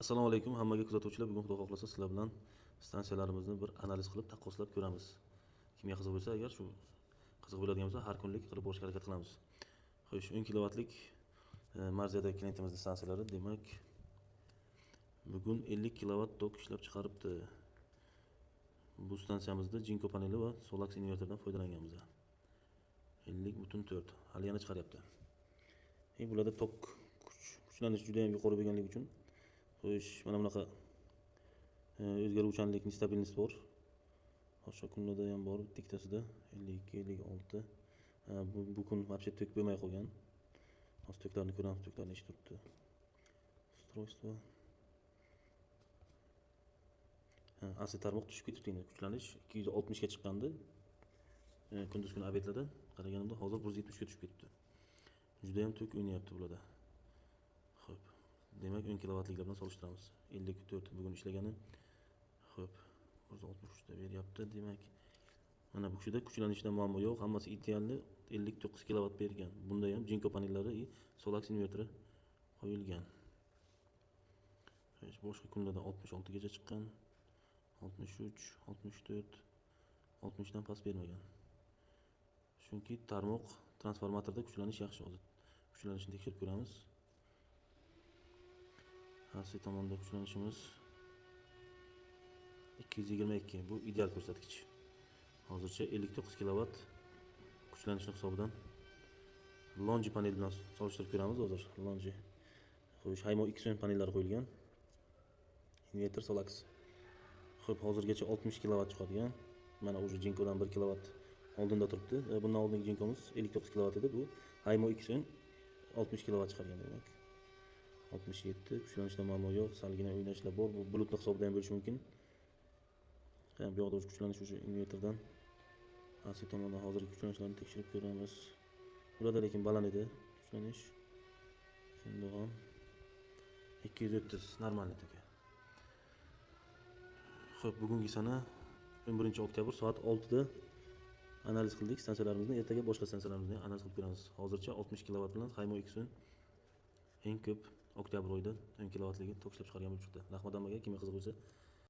Assalomu alaykum hammaga kuzatuvchilar. Bugun Xudo xohlasa sizlar bilan stansiyalarimizni bir analiz qilib taqqoslab ko'ramiz. Kimga qiziq bo'lsa, agar shu qiziq bo'ladigan bo'lsa, har kunlik qilib borishga harakat qilamiz. Xo'sh, 10 kilovatlik marziyadagi klientimizning stansiyalari, demak, bugun 50 kilovat tok ishlab chiqaribdi. Bu stansiyamizda Jinko paneli va Solax invertordan foydalanganmiz. 50.4 hali yana chiqaryapti. Bularda tok kuchlanish juda ham yuqori bo'lganligi uchun xo'sh, mana bunaqa o'zgaruvchanlik, nestabilность bor. Boshqa kunlarda ham bor, diktasida 52, 56. Bu kun вообще tok bo'lmay qolgan. Hozir toklarni ko'ramiz, toklarni ish turibdi. Устройство. Asli tarmoq tushib ketibdi endi. Kuchlanish 260 ga chiqqandi. Kunduz kuni obedlarda qaraganimda hozir 170 ga tushib ketibdi. Juda ham tok o'ynayapti bularda. Xo'p. Demak 10 kilovatliklar bilan solishtiramiz. 54 bugun ishlagani. Xo'p. 163 da beryapti. Demak, mana bu kishida kuchlanishda muammo yo'q, hammasi idealni 59 kilovat bergan. Bunda ham Jinko panellari va Solax invertori qo'yilgan. Boshqa kunlarda 66 gacha chiqqan. 63, 64, 60 dan past bermagan. Chunki tarmoq transformatorda kuchlanish yaxshi hozir. Kuchlanishni tekshirib ko'ramiz. Asli tomonda kuchlanishimiz 222. Bu ideal ko'rsatkich. Hozircha 59 kilovat kuchlanishni hisobidan Longi panel bilan solishtirib ko'ramiz hozir. Longi. Xo'sh, Haymo X10 panellari qo'yilgan. Invertor Solax. Xo'p, hozirgacha 60 kilovat chiqadigan. Mana o'sha Jinkodan 1 kilovat oldinda turibdi. Bundan oldingi Jinkomiz 59 kilovat edi. Bu Haymo X10 60 kilovat chiqargan demak. 67 kuchlanishda muammo yo'q, salgina o'ynashlar bor. Bu bulutli hisobda ham bo'lishi mumkin. Bu yoqda o'sha kuchlanish o'sha invertordan asli tomondan hozirgi kuchlanishlarni tekshirib ko'ramiz. Burada lekin baland edi kuchlanish. Shunda ham 230 normal edi. Xo'p, bugungi sana 11-oktyabr soat 6 da analiz qildik stansiyalarimizni. Ertaga boshqa stansiyalarimizni analiz qilib ko'ramiz. Hozircha 60 kilovat bilan Haymo X10 eng ko'p oktyabr oyida 10 kilovatligi tok ishlab chiqargan bo'lib chiqdi. Rahmat hammaga, kimga qiziq bo'lsa